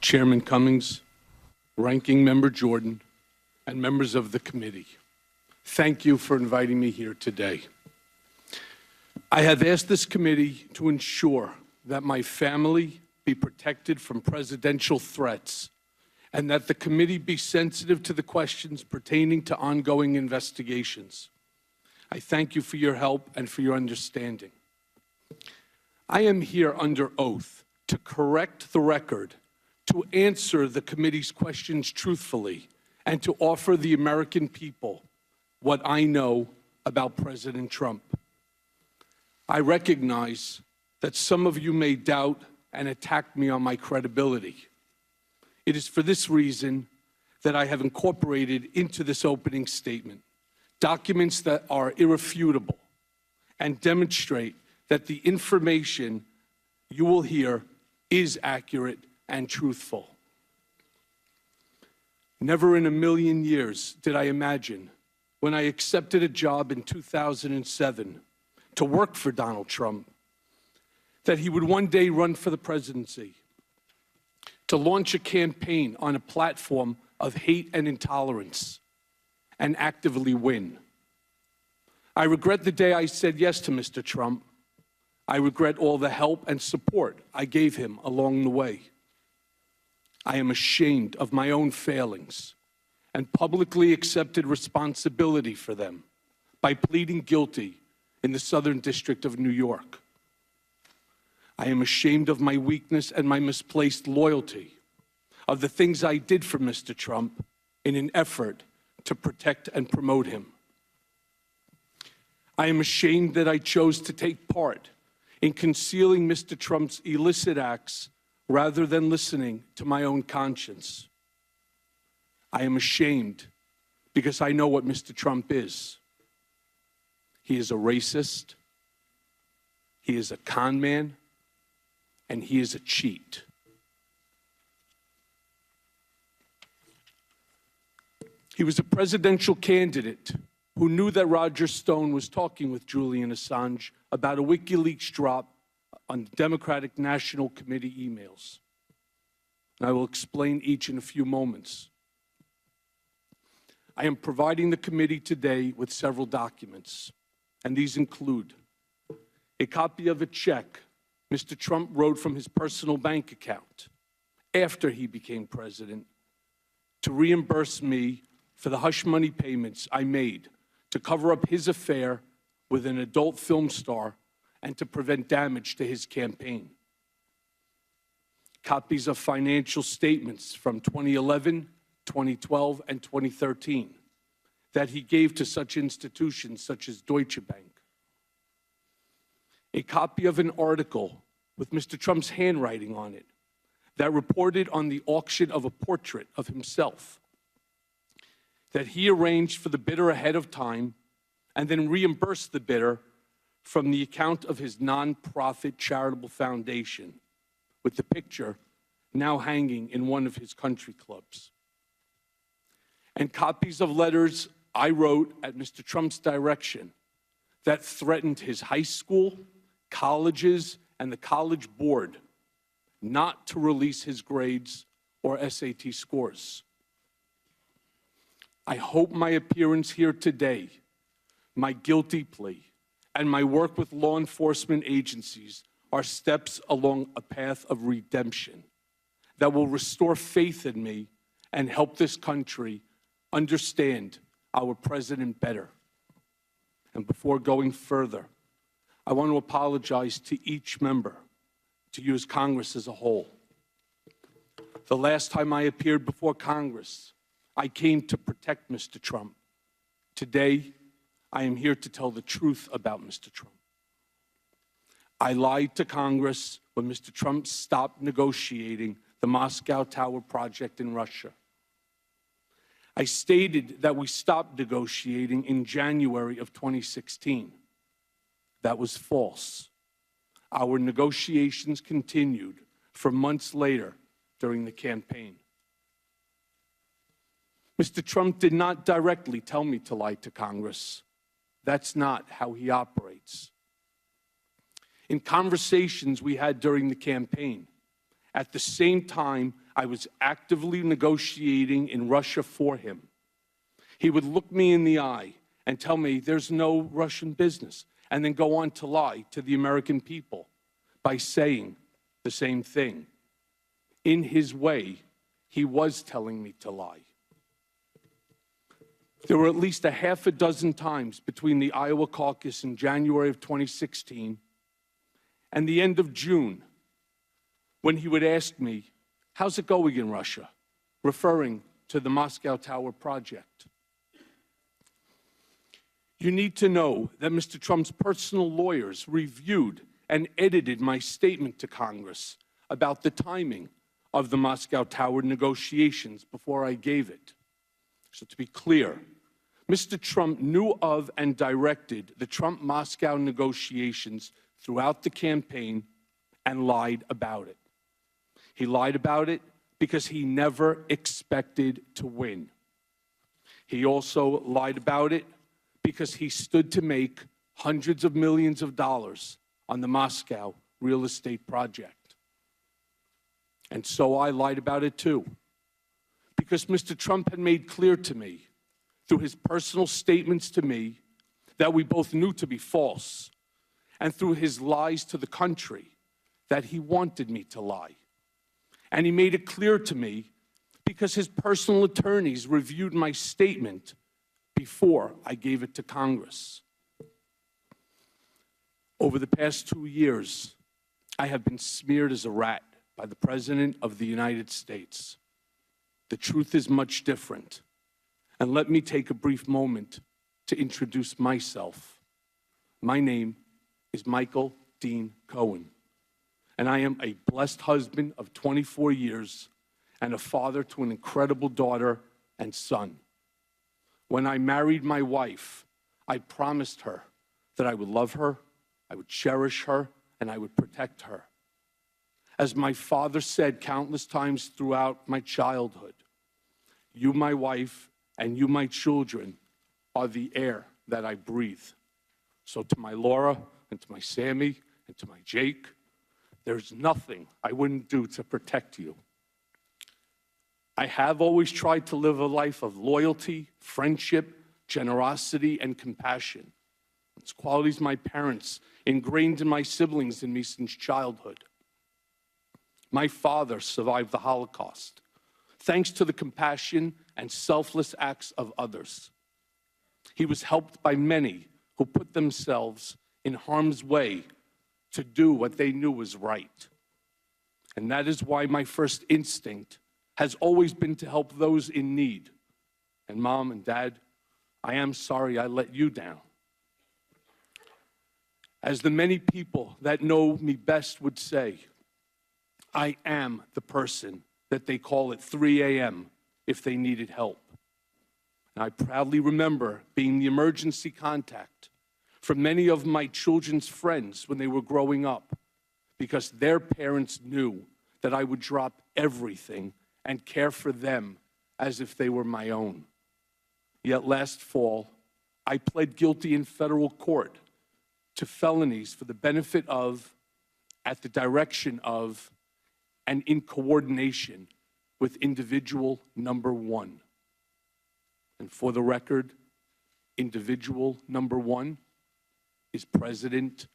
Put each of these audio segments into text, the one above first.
Chairman Cummings, Ranking Member Jordan, and members of the committee. Thank you for inviting me here today. I have asked this committee to ensure that my family be protected from presidential threats and that the committee be sensitive to the questions pertaining to ongoing investigations. I thank you for your help and for your understanding. I am here under oath to correct the record, to answer the committee's questions truthfully, and to offer the American people what I know about President Trump. I recognize that some of you may doubt and attack me on my credibility. It is for this reason that I have incorporated into this opening statement documents that are irrefutable and demonstrate that the information you will hear is accurate and truthful. Never in a million years did I imagine, when I accepted a job in 2007 to work for Donald Trump, that he would one day run for the presidency, to launch a campaign on a platform of hate and intolerance, and actively win. I regret the day I said yes to Mr. Trump. I regret all the help and support I gave him along the way. I am ashamed of my own failings and publicly accepted responsibility for them by pleading guilty in the Southern District of New York. I am ashamed of my weakness and my misplaced loyalty, of the things I did for Mr. Trump in an effort to protect and promote him. I am ashamed that I chose to take part in concealing Mr. Trump's illicit acts rather than listening to my own conscience. I am ashamed because I know what Mr. Trump is. He is a racist, he is a con man, and he is a cheat. He was a presidential candidate who knew that Roger Stone was talking with Julian Assange about a WikiLeaks drop on the Democratic National Committee emails. And I will explain each in a few moments. I am providing the committee today with several documents, and these include a copy of a check Mr. Trump wrote from his personal bank account after he became president to reimburse me for the hush money payments I made to cover up his affair with an adult film star and to prevent damage to his campaign. Copies of financial statements from 2011, 2012, and 2013 that he gave to such institutions such as Deutsche Bank. A copy of an article with Mr. Trump's handwriting on it that reported on the auction of a portrait of himself that he arranged for the bidder ahead of time and then reimbursed the bidder from the account of his nonprofit charitable foundation, with the picture now hanging in one of his country clubs. And copies of letters I wrote at Mr. Trump's direction that threatened his high school, colleges, and the college board not to release his grades or SAT scores. I hope my appearance here today, my guilty plea, and my work with law enforcement agencies are steps along a path of redemption that will restore faith in me and help this country understand our president better. And before going further, I want to apologize to each member, to you as Congress as a whole. The last time I appeared before Congress, I came to protect Mr. Trump. Today, I am here to tell the truth about Mr. Trump. I lied to Congress when Mr. Trump stopped negotiating the Moscow Tower project in Russia. I stated that we stopped negotiating in January of 2016. That was false. Our negotiations continued for months later during the campaign. Mr. Trump did not directly tell me to lie to Congress. That's not how he operates. In conversations we had during the campaign, At the same time, I was actively negotiating in Russia for him. He would look me in the eye and tell me there's no Russian business, and then go on to lie to the American people by saying the same thing. In his way, he was telling me to lie. There were at least a half a dozen times between the Iowa caucus in January of 2016 and the end of June when he would ask me, "How's it going in Russia?" referring to the Moscow Tower project. You need to know that Mr. Trump's personal lawyers reviewed and edited my statement to Congress about the timing of the Moscow Tower negotiations before I gave it. So to be clear, Mr. Trump knew of and directed the Trump-Moscow negotiations throughout the campaign and lied about it. He lied about it because he never expected to win. He also lied about it because he stood to make hundreds of millions of dollars on the Moscow real estate project. And so I lied about it too, because Mr. Trump had made clear to me through his personal statements to me that we both knew to be false, and through his lies to the country that he wanted me to lie. And he made it clear to me because his personal attorneys reviewed my statement before I gave it to Congress. Over the past 2 years, I have been smeared as a rat by the President of the United States. The truth is much different. And let me take a brief moment to introduce myself. My name is Michael Dean Cohen, and I am a blessed husband of 24 years and a father to an incredible daughter and son. When I married my wife, I promised her that I would love her, I would cherish her, and I would protect her. As my father said countless times throughout my childhood, you, my wife, and you, my children, are the air that I breathe. So to my Laura, and to my Sammy, and to my Jake, there's nothing I wouldn't do to protect you. I have always tried to live a life of loyalty, friendship, generosity, and compassion. It's qualities my parents ingrained in my siblings and me since childhood. My father survived the Holocaust, thanks to the compassion and selfless acts of others. He was helped by many who put themselves in harm's way to do what they knew was right. And that is why my first instinct has always been to help those in need. And Mom and Dad, I am sorry I let you down. As the many people that know me best would say, I am the person that they call at 3 a.m. if they needed help. And I proudly remember being the emergency contact for many of my children's friends when they were growing up, because their parents knew that I would drop everything and care for them as if they were my own. Yet last fall, I pled guilty in federal court to felonies for the benefit of, at the direction of, and in coordination with individual number one. And for the record, individual number one is President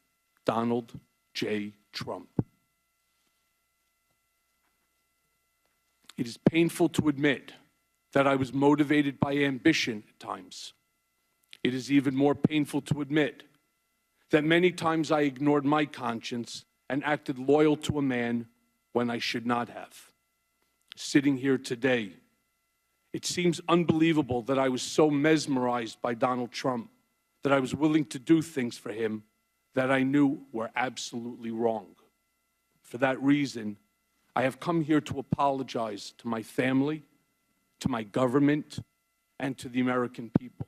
Donald J. Trump. It is painful to admit that I was motivated by ambition at times. It is even more painful to admit that many times I ignored my conscience and acted loyal to a man when I should not have. Sitting here today, it seems unbelievable that I was so mesmerized by Donald Trump that I was willing to do things for him that I knew were absolutely wrong. For that reason, I have come here to apologize to my family, to my government, and to the American people.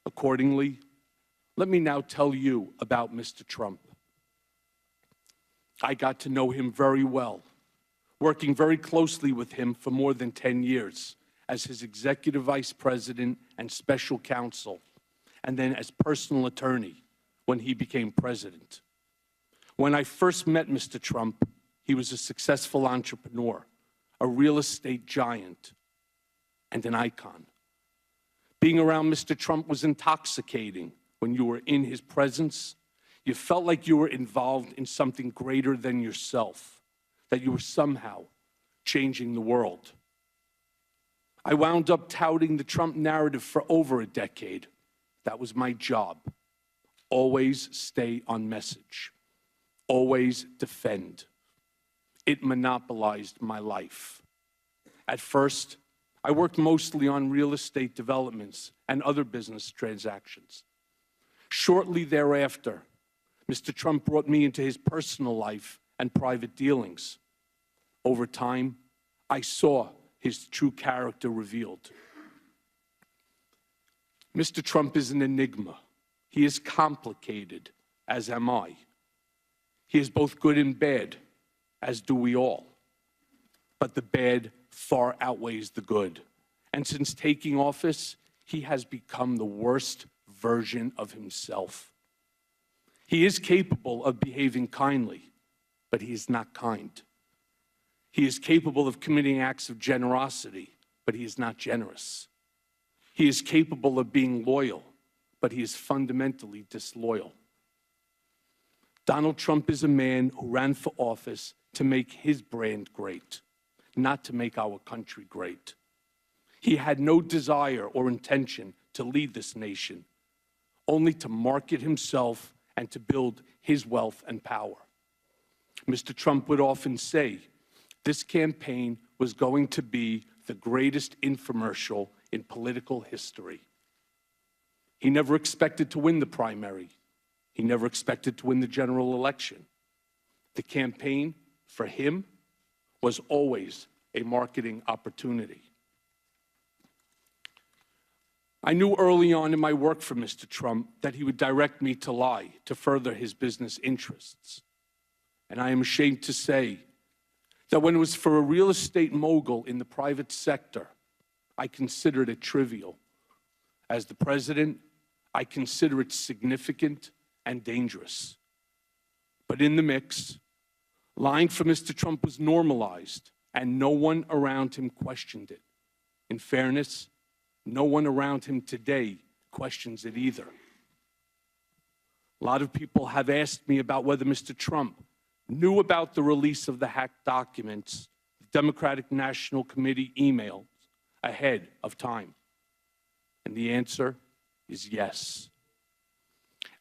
Accordingly, let me now tell you about Mr. Trump. I got to know him very well, working very closely with him for more than 10 years as his executive vice president and special counsel, and then as personal attorney when he became president. When I first met Mr. Trump, he was a successful entrepreneur, a real estate giant, and an icon. Being around Mr. Trump was intoxicating. When you were in his presence, you felt like you were involved in something greater than yourself, that you were somehow changing the world. I wound up touting the Trump narrative for over a decade. That was my job. Always stay on message. Always defend. It monopolized my life. At first, I worked mostly on real estate developments and other business transactions. Shortly thereafter, Mr. Trump brought me into his personal life and private dealings. Over time, I saw his true character revealed. Mr. Trump is an enigma. He is complicated, as am I. He is both good and bad, as do we all. But the bad far outweighs the good. And since taking office, he has become the worst version of himself. He is capable of behaving kindly, but he is not kind. He is capable of committing acts of generosity, but he is not generous. He is capable of being loyal, but he is fundamentally disloyal. Donald Trump is a man who ran for office to make his brand great, not to make our country great. He had no desire or intention to lead this nation, only to market himself and to build his wealth and power. Mr. Trump would often say, this campaign was going to be the greatest infomercial in political history. He never expected to win the primary. He never expected to win the general election. The campaign, for him, was always a marketing opportunity. I knew early on in my work for Mr. Trump that he would direct me to lie to further his business interests. And I am ashamed to say that when it was for a real estate mogul in the private sector, I considered it trivial. As the president, I consider it significant and dangerous. But in the mix, lying for Mr. Trump was normalized, and no one around him questioned it. In fairness, no one around him today questions it either. A lot of people have asked me about whether Mr. Trump knew about the release of the hacked documents, the Democratic National Committee emails, ahead of time. And the answer is yes.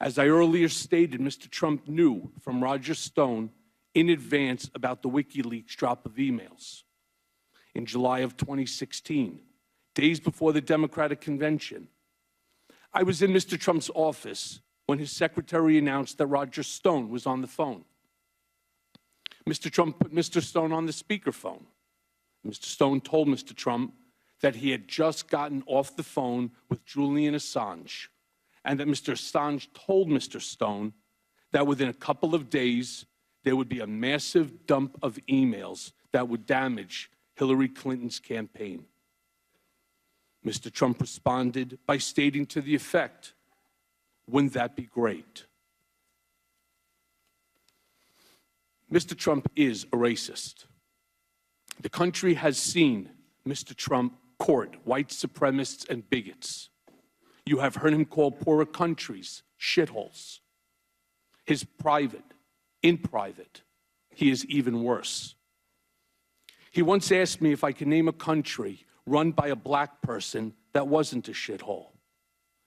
As I earlier stated, Mr. Trump knew from Roger Stone in advance about the WikiLeaks drop of emails. In July of 2016, days before the Democratic convention, I was in Mr. Trump's office when his secretary announced that Roger Stone was on the phone. Mr. Trump put Mr. Stone on the speakerphone. Mr. Stone told Mr. Trump that he had just gotten off the phone with Julian Assange, and that Mr. Assange told Mr. Stone that within a couple of days, there would be a massive dump of emails that would damage Hillary Clinton's campaign. Mr. Trump responded by stating to the effect, "Wouldn't that be great?" Mr. Trump is a racist. The country has seen Mr. Trump court white supremacists and bigots. You have heard him call poorer countries shitholes. In private, he is even worse. He once asked me if I could name a country run by a black person that wasn't a shithole.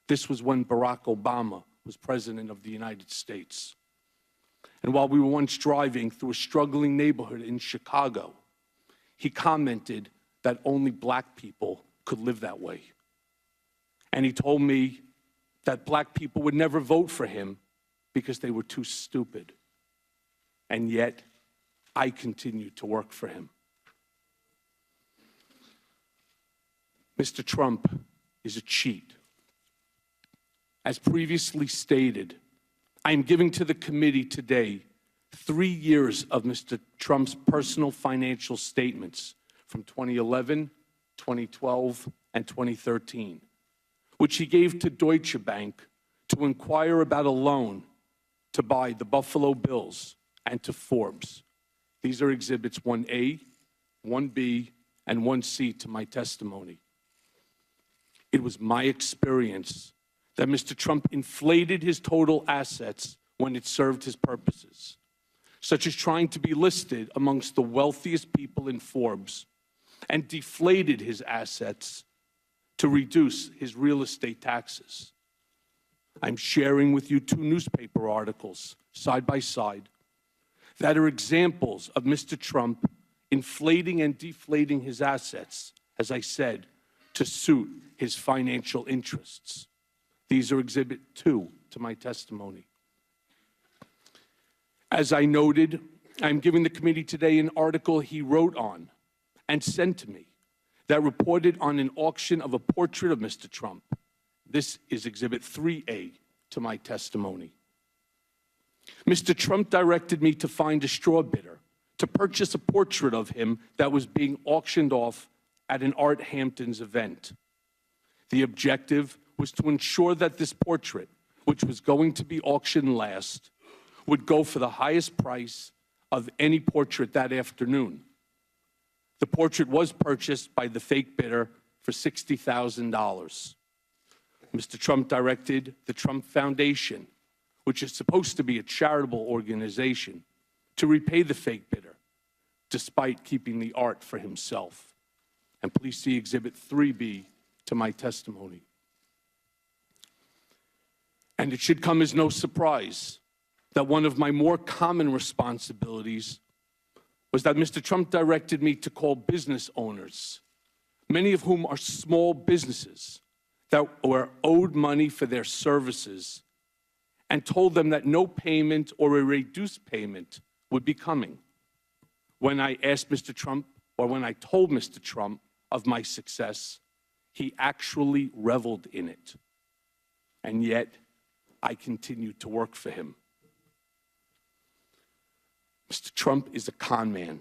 This was when Barack Obama was president of the United States. And while we were once driving through a struggling neighborhood in Chicago, he commented that only black people could live that way. And he told me that black people would never vote for him because they were too stupid. And yet, I continued to work for him. Mr. Trump is a cheat. As previously stated, I am giving to the committee today 3 years of Mr. Trump's personal financial statements from 2011, 2012, and 2013, which he gave to Deutsche Bank to inquire about a loan to buy the Buffalo Bills and to Forbes. These are Exhibits 1A, 1B, and 1C to my testimony. It was my experience that Mr. Trump inflated his total assets when it served his purposes, such as trying to be listed amongst the wealthiest people in Forbes, and deflated his assets to reduce his real estate taxes. I'm sharing with you 2 newspaper articles, side by side, that are examples of Mr. Trump inflating and deflating his assets, as I said, to suit his financial interests. These are Exhibit 2 to my testimony. As I noted, I'm giving the committee today an article he wrote on and sent to me that reported on an auction of a portrait of Mr. Trump. This is Exhibit 3A to my testimony. Mr. Trump directed me to find a straw bidder to purchase a portrait of him that was being auctioned off at an Art Hamptons event. The objective was to ensure that this portrait, which was going to be auctioned last, would go for the highest price of any portrait that afternoon. The portrait was purchased by the fake bidder for $60,000. Mr. Trump directed the Trump Foundation, which is supposed to be a charitable organization, to repay the fake bidder, despite keeping the art for himself. And please see Exhibit 3B to my testimony. And it should come as no surprise that one of my more common responsibilities was that Mr. Trump directed me to call business owners, many of whom are small businesses that were owed money for their services, and told them that no payment or a reduced payment would be coming. When I asked Mr. Trump, or when I told Mr. Trump of my success, he actually reveled in it. And yet, I continued to work for him. Mr. Trump is a con man.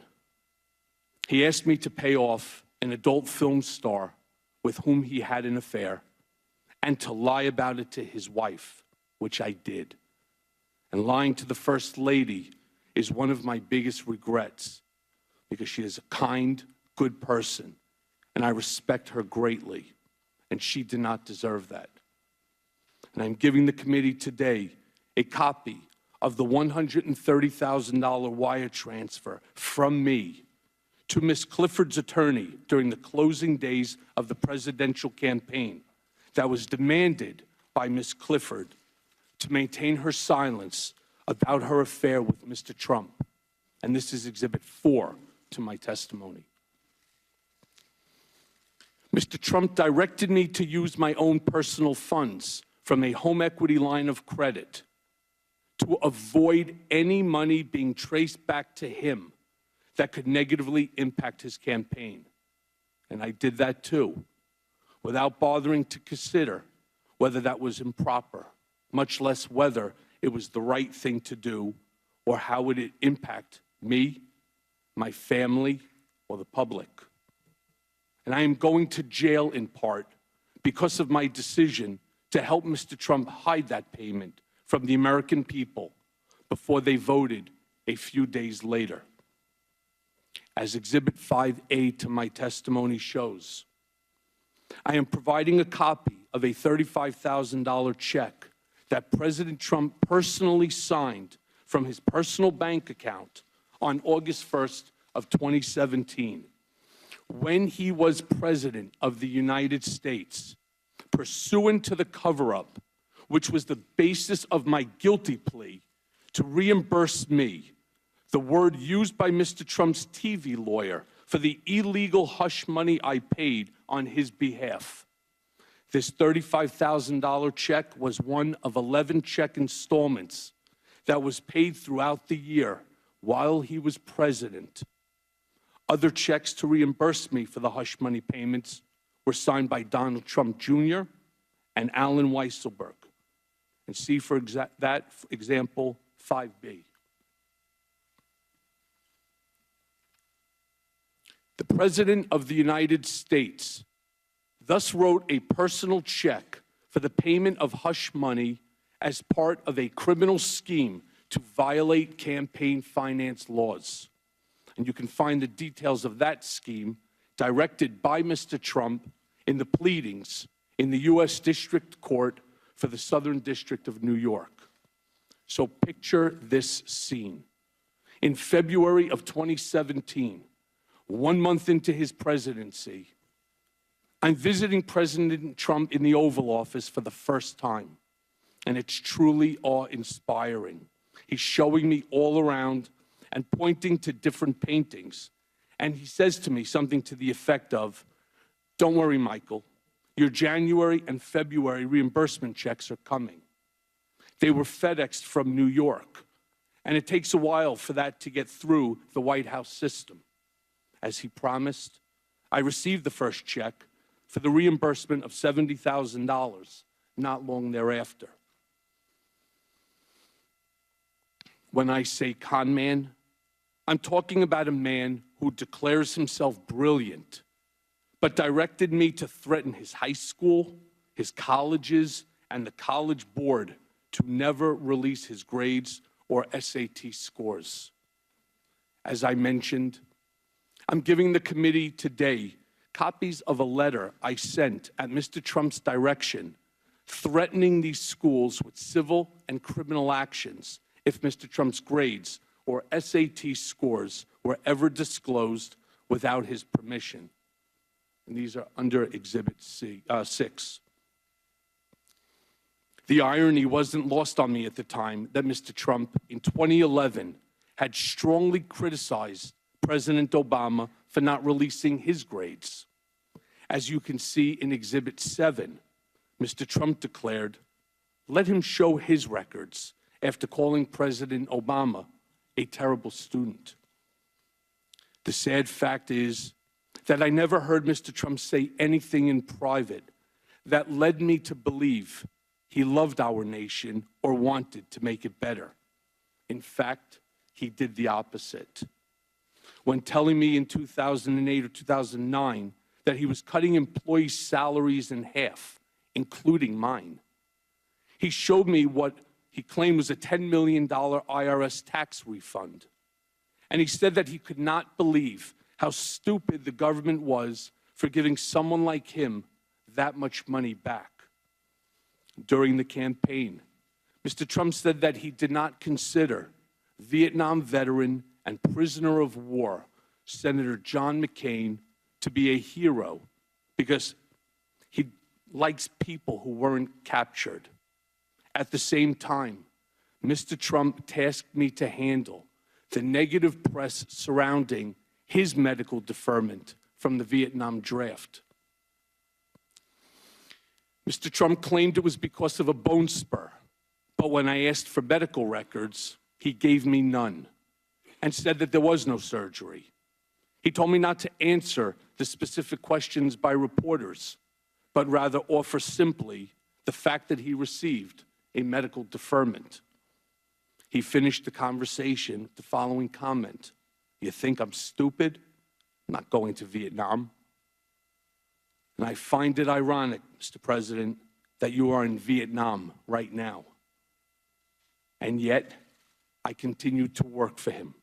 He asked me to pay off an adult film star with whom he had an affair and to lie about it to his wife, which I did. And lying to the First Lady is one of my biggest regrets because she is a kind, good person, and I respect her greatly, and she did not deserve that. And I'm giving the committee today a copy of the $130,000 wire transfer from me to Ms. Clifford's attorney during the closing days of the presidential campaign that was demanded by Ms. Clifford to maintain her silence about her affair with Mr. Trump. And this is Exhibit 4 to my testimony. Mr. Trump directed me to use my own personal funds from a home equity line of credit to avoid any money being traced back to him that could negatively impact his campaign. And I did that too, without bothering to consider whether that was improper, much less whether it was the right thing to do or how would it impact me, my family, or the public. And I am going to jail in part because of my decision to help Mr. Trump hide that payment from the American people before they voted a few days later. As Exhibit 5A to my testimony shows, I am providing a copy of a $35,000 check that President Trump personally signed from his personal bank account on August 1st of 2017, when he was President of the United States, pursuant to the cover-up, which was the basis of my guilty plea to reimburse me, the word used by Mr. Trump's TV lawyer, for the illegal hush money I paid on his behalf. This $35,000 check was one of 11 check installments that was paid throughout the year while he was president. Other checks to reimburse me for the hush money payments were signed by Donald Trump Jr. and Alan Weisselberg. And see for that example 5B. The President of the United States thus wrote a personal check for the payment of hush money as part of a criminal scheme to violate campaign finance laws. And you can find the details of that scheme directed by Mr. Trump in the pleadings in the U.S. District Court for the Southern District of New York. So picture this scene. In February of 2017, 1 month into his presidency, I'm visiting President Trump in the Oval Office for the first time, and it's truly awe-inspiring. He's showing me all around and pointing to different paintings, and he says to me something to the effect of, "Don't worry, Michael, your January and February reimbursement checks are coming." They were FedExed from New York, and it takes a while for that to get through the White House system. As he promised, I received the first check for the reimbursement of $70,000 not long thereafter. When I say con man, I'm talking about a man who declares himself brilliant, but directed me to threaten his high school, his colleges, and the college board to never release his grades or SAT scores. As I mentioned, I'm giving the committee today copies of a letter I sent at Mr. Trump's direction, threatening these schools with civil and criminal actions if Mr. Trump's grades or SAT scores were ever disclosed without his permission. And these are under Exhibit 6. The irony wasn't lost on me at the time that Mr. Trump, in 2011, had strongly criticized President Obama for not releasing his grades. As you can see in Exhibit 7, Mr. Trump declared, "Let him show his records," after calling President Obama a terrible student. The sad fact is that I never heard Mr. Trump say anything in private that led me to believe he loved our nation or wanted to make it better. In fact, he did the opposite. When telling me in 2008 or 2009 that he was cutting employees' salaries in half, including mine, he showed me what he claimed was a $10 million IRS tax refund. And he said that he could not believe how stupid the government was for giving someone like him that much money back. During the campaign, Mr. Trump said that he did not consider Vietnam veteran and prisoner of war Senator John McCain to be a hero because he likes people who weren't captured. At the same time, Mr. Trump tasked me to handle the negative press surrounding his medical deferment from the Vietnam draft. Mr. Trump claimed it was because of a bone spur, but when I asked for medical records, he gave me none and said that there was no surgery. He told me not to answer the specific questions by reporters, but rather offer simply the fact that he received a medical deferment. He finished the conversation with the following comment: "You think I'm stupid? I'm not going to Vietnam." And I find it ironic, Mr. President, that you are in Vietnam right now. And yet, I continue to work for him.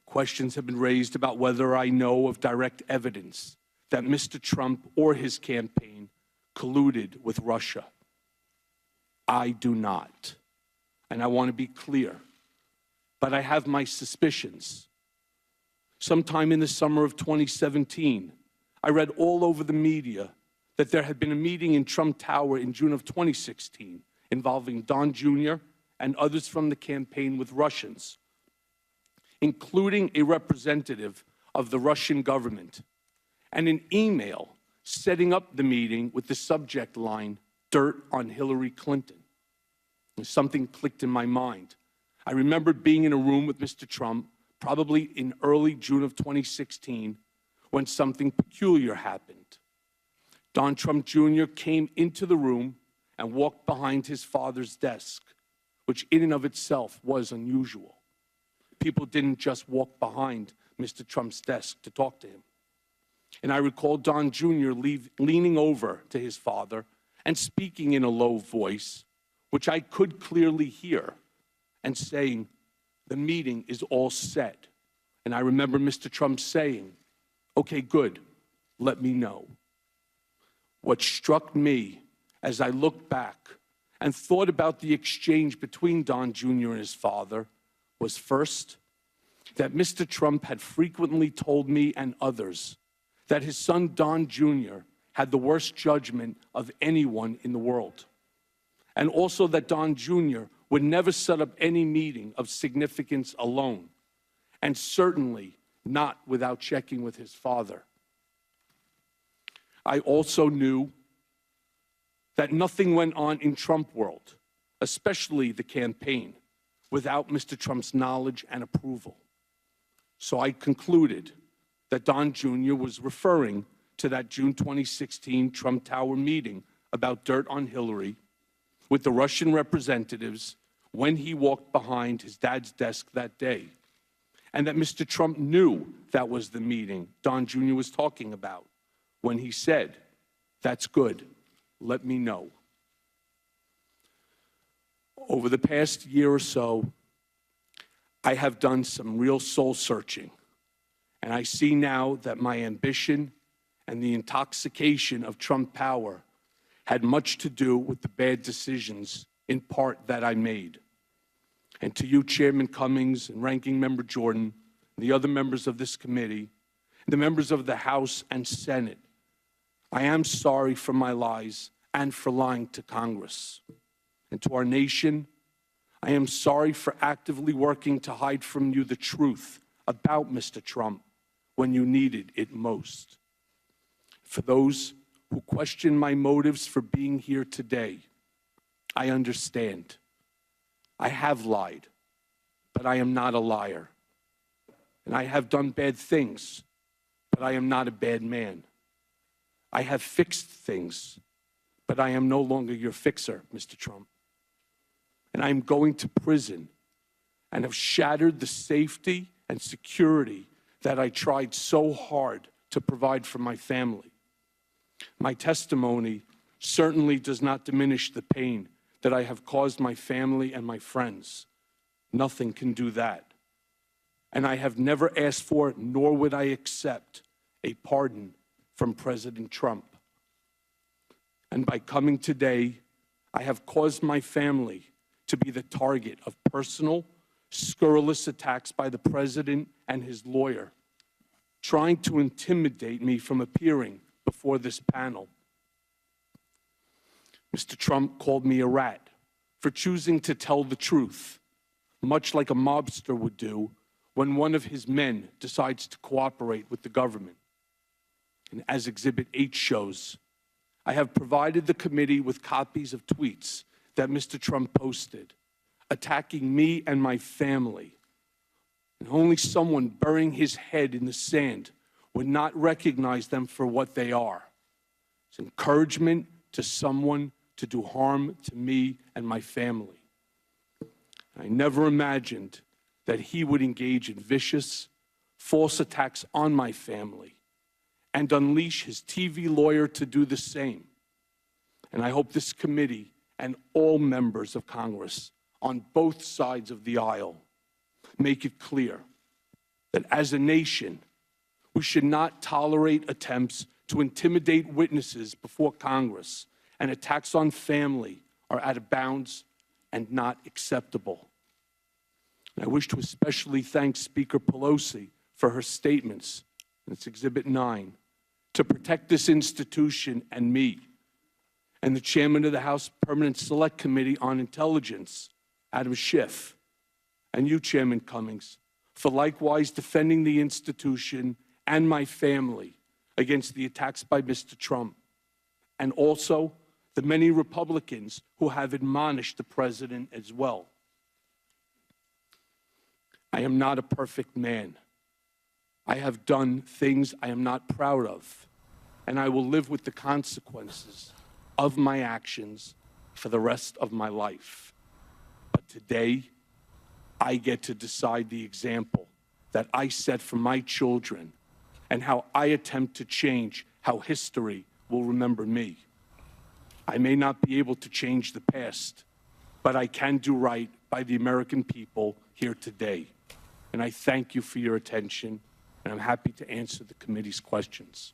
Questions have been raised about whether I know of direct evidence that Mr. Trump or his campaign colluded with Russia. I do not. And I want to be clear, but I have my suspicions. Sometime in the summer of 2017, I read all over the media that there had been a meeting in Trump Tower in June of 2016 involving Don Jr. and others from the campaign with Russians, including a representative of the Russian government, and an email setting up the meeting with the subject line, "Dirt on Hillary Clinton." And something clicked in my mind. I remembered being in a room with Mr. Trump, probably in early June of 2016, when something peculiar happened. Don Trump Jr. came into the room and walked behind his father's desk, which in and of itself was unusual. People didn't just walk behind Mr. Trump's desk to talk to him. And I recall Don Jr. leaning over to his father and speaking in a low voice, which I could clearly hear, and saying, "The meeting is all set. And I remember Mr. Trump saying, "Okay, good, let me know." What struck me as I looked back and thought about the exchange between Don Jr. and his father was first, that Mr. Trump had frequently told me and others that his son Don Jr. had the worst judgment of anyone in the world, and also that Don Jr. would never set up any meeting of significance alone, and certainly not without checking with his father. I also knew that nothing went on in Trump world, especially the campaign, without Mr. Trump's knowledge and approval. So I concluded that Don Jr. was referring to that June 2016 Trump Tower meeting about dirt on Hillary with the Russian representatives when he walked behind his dad's desk that day, and that Mr. Trump knew that was the meeting Don Jr. was talking about when he said, "That's good, let me know." Over the past year or so, I have done some real soul searching, and I see now that my ambition and the intoxication of Trump power had much to do with the bad decisions, in part, that I made. And to you, Chairman Cummings and Ranking Member Jordan, and the other members of this committee, and the members of the House and Senate, I am sorry for my lies and for lying to Congress. And to our nation, I am sorry for actively working to hide from you the truth about Mr. Trump when you needed it most. For those who question my motives for being here today, I understand. I have lied, but I am not a liar. And I have done bad things, but I am not a bad man. I have fixed things, but I am no longer your fixer, Mr. Trump. And I am going to prison and have shattered the safety and security that I tried so hard to provide for my family. My testimony certainly does not diminish the pain that I have caused my family and my friends. Nothing can do that. And I have never asked for, nor would I accept, a pardon from President Trump. And by coming today, I have caused my family to be the target of personal, scurrilous attacks by the president and his lawyer, trying to intimidate me from appearing before this panel. Mr. Trump called me a rat for choosing to tell the truth, much like a mobster would do when one of his men decides to cooperate with the government. And as Exhibit 8 shows, I have provided the committee with copies of tweets that Mr. Trump posted, attacking me and my family. And only someone burying his head in the sand would not recognize them for what they are. It's encouragement to someone to do harm to me and my family. I never imagined that he would engage in vicious, false attacks on my family and unleash his TV lawyer to do the same. And I hope this committee and all members of Congress on both sides of the aisle make it clear that as a nation, we should not tolerate attempts to intimidate witnesses before Congress, and attacks on family are out of bounds and not acceptable. And I wish to especially thank Speaker Pelosi for her statements, and it's Exhibit 9, to protect this institution and me, and the chairman of the House Permanent Select Committee on Intelligence, Adam Schiff, and you, Chairman Cummings, for likewise defending the institution and my family against the attacks by Mr. Trump, and also the many Republicans who have admonished the president as well. I am not a perfect man. I have done things I am not proud of, and I will live with the consequences of my actions for the rest of my life. But today, I get to decide the example that I set for my children and how I attempt to change how history will remember me. I may not be able to change the past, but I can do right by the American people here today. and I thank you for your attention, and I'm happy to answer the committee's questions.